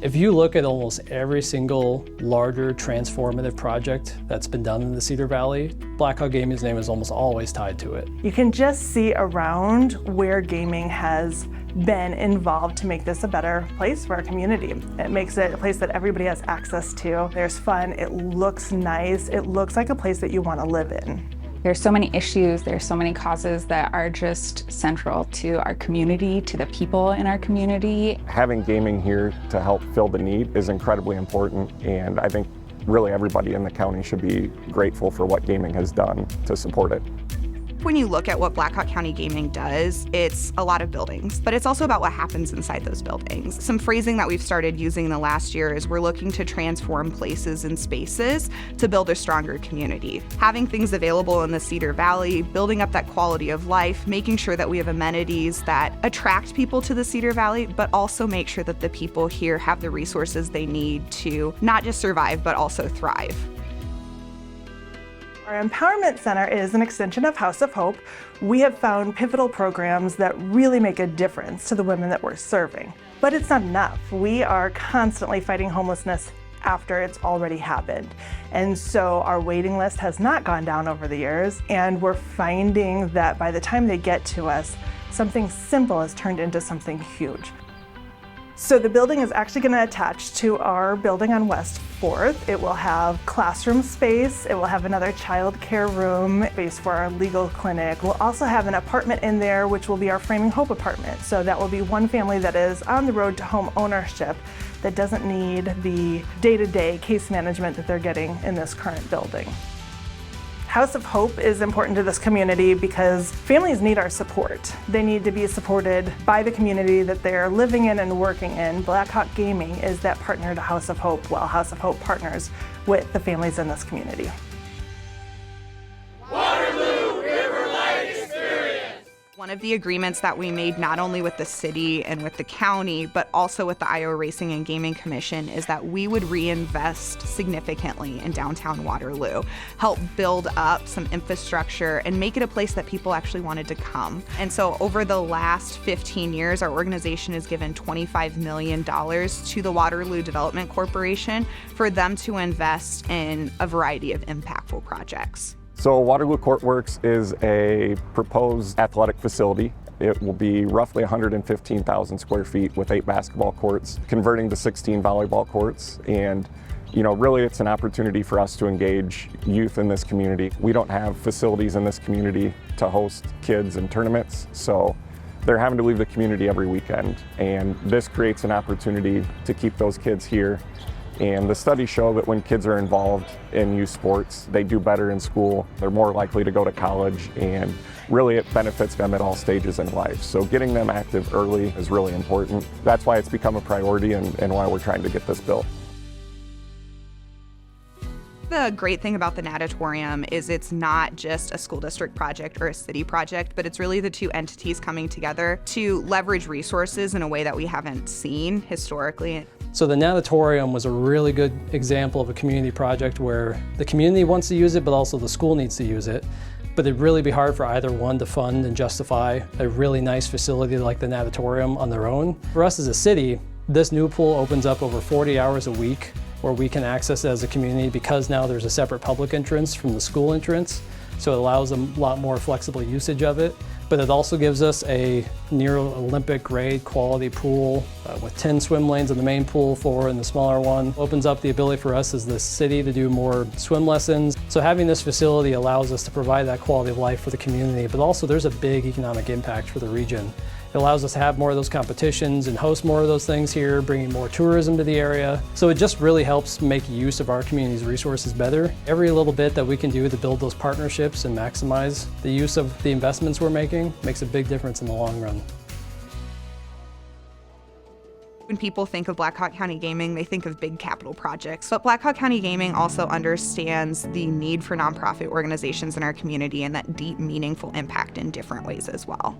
If you look at almost every single larger transformative project that's been done in the Cedar Valley, Blackhawk Gaming's name is almost always tied to it. You can just see around where gaming has been involved to make this a better place for our community. It makes it a place that everybody has access to. There's fun, it looks nice, it looks like a place that you want to live in. There's so many issues, there's so many causes that are just central to our community, to the people in our community. Having gaming here to help fill the need is incredibly important, and I think really everybody in the county should be grateful for what gaming has done to support it. When you look at what Blackhawk County Gaming does, it's a lot of buildings, but it's also about what happens inside those buildings. Some phrasing that we've started using in the last year is we're looking to transform places and spaces to build a stronger community. Having things available in the Cedar Valley, building up that quality of life, making sure that we have amenities that attract people to the Cedar Valley, but also make sure that the people here have the resources they need to not just survive, but also thrive. Our Empowerment Center is an extension of House of Hope. We have found pivotal programs that really make a difference to the women that we're serving. But it's not enough. We are constantly fighting homelessness after it's already happened. And so our waiting list has not gone down over the years, and we're finding that by the time they get to us, something simple has turned into something huge. So the building is actually going to attach to our building on West 4th. It will have classroom space. It will have another child care room, space for our legal clinic. We'll also have an apartment in there, which will be our Framing Hope apartment. So that will be one family that is on the road to home ownership that doesn't need the day-to-day case management that they're getting in this current building. House of Hope is important to this community because families need our support. They need to be supported by the community that they're living in and working in. Blackhawk Gaming is that partner to House of Hope, while House of Hope partners with the families in this community. One of the agreements that we made not only with the city and with the county, but also with the Iowa Racing and Gaming Commission is that we would reinvest significantly in downtown Waterloo, help build up some infrastructure and make it a place that people actually wanted to come. And so over the last 15 years, our organization has given $25 million to the Waterloo Development Corporation for them to invest in a variety of impactful projects. So Waterloo Courtworks is a proposed athletic facility. It will be roughly 115,000 square feet with 8 basketball courts, converting to 16 volleyball courts. And really it's an opportunity for us to engage youth in this community. We don't have facilities in this community to host kids and tournaments, so they're having to leave the community every weekend. And this creates an opportunity to keep those kids here. And the studies show that when kids are involved in youth sports, they do better in school, they're more likely to go to college, and really it benefits them at all stages in life. So getting them active early is really important. That's why it's become a priority and why we're trying to get this built. The great thing about the natatorium is it's not just a school district project or a city project, but it's really the two entities coming together to leverage resources in a way that we haven't seen historically. So the natatorium was a really good example of a community project where the community wants to use it, but also the school needs to use it. But it'd really be hard for either one to fund and justify a really nice facility like the natatorium on their own. For us as a city, this new pool opens up over 40 hours a week where we can access it as a community because now there's a separate public entrance from the school entrance. So it allows a lot more flexible usage of it. But it also gives us a near Olympic grade quality pool with 10 swim lanes in the main pool, 4 in the smaller one. Opens up the ability for us as the city to do more swim lessons. So having this facility allows us to provide that quality of life for the community, but also there's a big economic impact for the region. It allows us to have more of those competitions and host more of those things here, bringing more tourism to the area. So it just really helps make use of our community's resources better. Every little bit that we can do to build those partnerships and maximize the use of the investments we're making makes a big difference in the long run. When people think of Blackhawk County Gaming, they think of big capital projects. But Blackhawk County Gaming also understands the need for nonprofit organizations in our community and that deep, meaningful impact in different ways as well.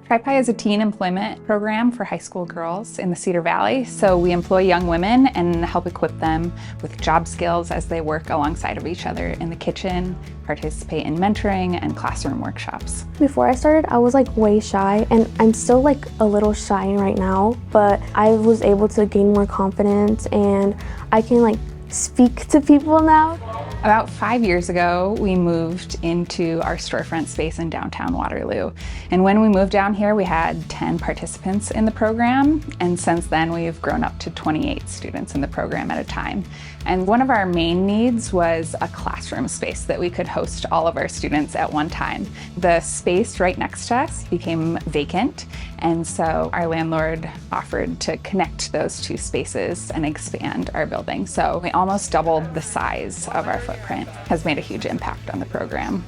TriPi is a teen employment program for high school girls in the Cedar Valley. So we employ young women and help equip them with job skills as they work alongside of each other in the kitchen, participate in mentoring and classroom workshops. Before I started, I was like way shy, and I'm still like a little shy right now, but I was able to gain more confidence and I can like speak to people now. About 5 years ago, we moved into our storefront space in downtown Waterloo. And when we moved down here, we had 10 participants in the program. And since then, we've grown up to 28 students in the program at a time. And one of our main needs was a classroom space that we could host all of our students at one time. The space right next to us became vacant. And so our landlord offered to connect those two spaces and expand our building. So we almost doubled the size of our footprint. Has made a huge impact on the program.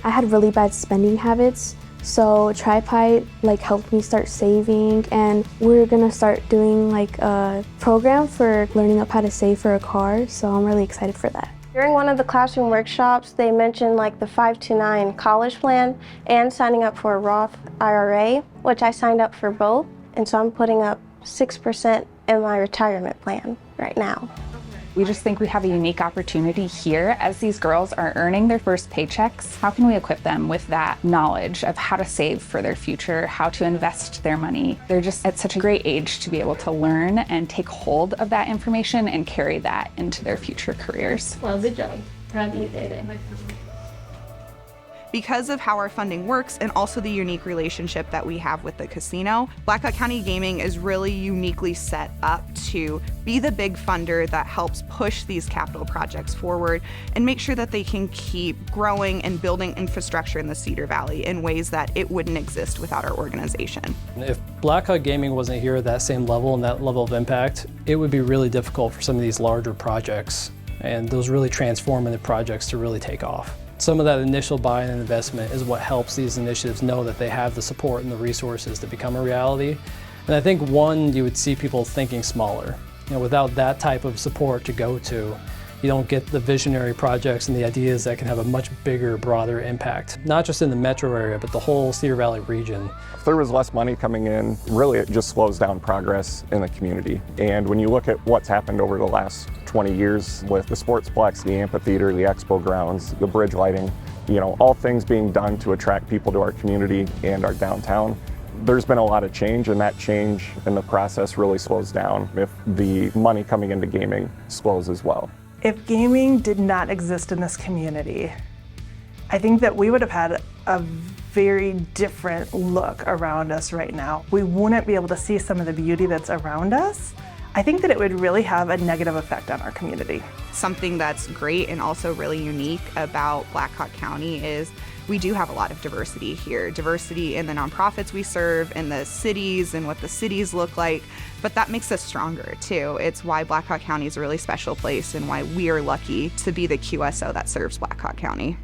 I had really bad spending habits, so TriPi like helped me start saving, and we're gonna start doing like a program for learning up how to save for a car, so I'm really excited for that. During one of the classroom workshops, they mentioned like the 529 college plan and signing up for a Roth IRA, which I signed up for both, and so I'm putting up 6% in my retirement plan right now. We just think we have a unique opportunity here as these girls are earning their first paychecks. How can we equip them with that knowledge of how to save for their future, how to invest their money? They're just at such a great age to be able to learn and take hold of that information and carry that into their future careers. Well, good job. Proud of you, David. Because of how our funding works and also the unique relationship that we have with the casino, Black Hawk County Gaming is really uniquely set up to be the big funder that helps push these capital projects forward and make sure that they can keep growing and building infrastructure in the Cedar Valley in ways that it wouldn't exist without our organization. If Black Hawk Gaming wasn't here at that same level and that level of impact, it would be really difficult for some of these larger projects and those really transformative projects to really take off. Some of that initial buy-in and investment is what helps these initiatives know that they have the support and the resources to become a reality. And I think you would see people thinking smaller. Without that type of support to go to, you don't get the visionary projects and the ideas that can have a much bigger, broader impact, not just in the metro area, but the whole Cedar Valley region. If there was less money coming in, really it just slows down progress in the community. And when you look at what's happened over the last 20 years with the sportsplex, the amphitheater, the expo grounds, the bridge lighting, all things being done to attract people to our community and our downtown, there's been a lot of change, and that change in the process really slows down if the money coming into gaming slows as well. If gaming did not exist in this community, I think that we would have had a very different look around us right now. We wouldn't be able to see some of the beauty that's around us. I think that it would really have a negative effect on our community. Something that's great and also really unique about Black Hawk County is we do have a lot of diversity here. Diversity in the nonprofits we serve, in the cities and what the cities look like, but that makes us stronger too. It's why Black Hawk County is a really special place and why we are lucky to be the QSO that serves Black Hawk County.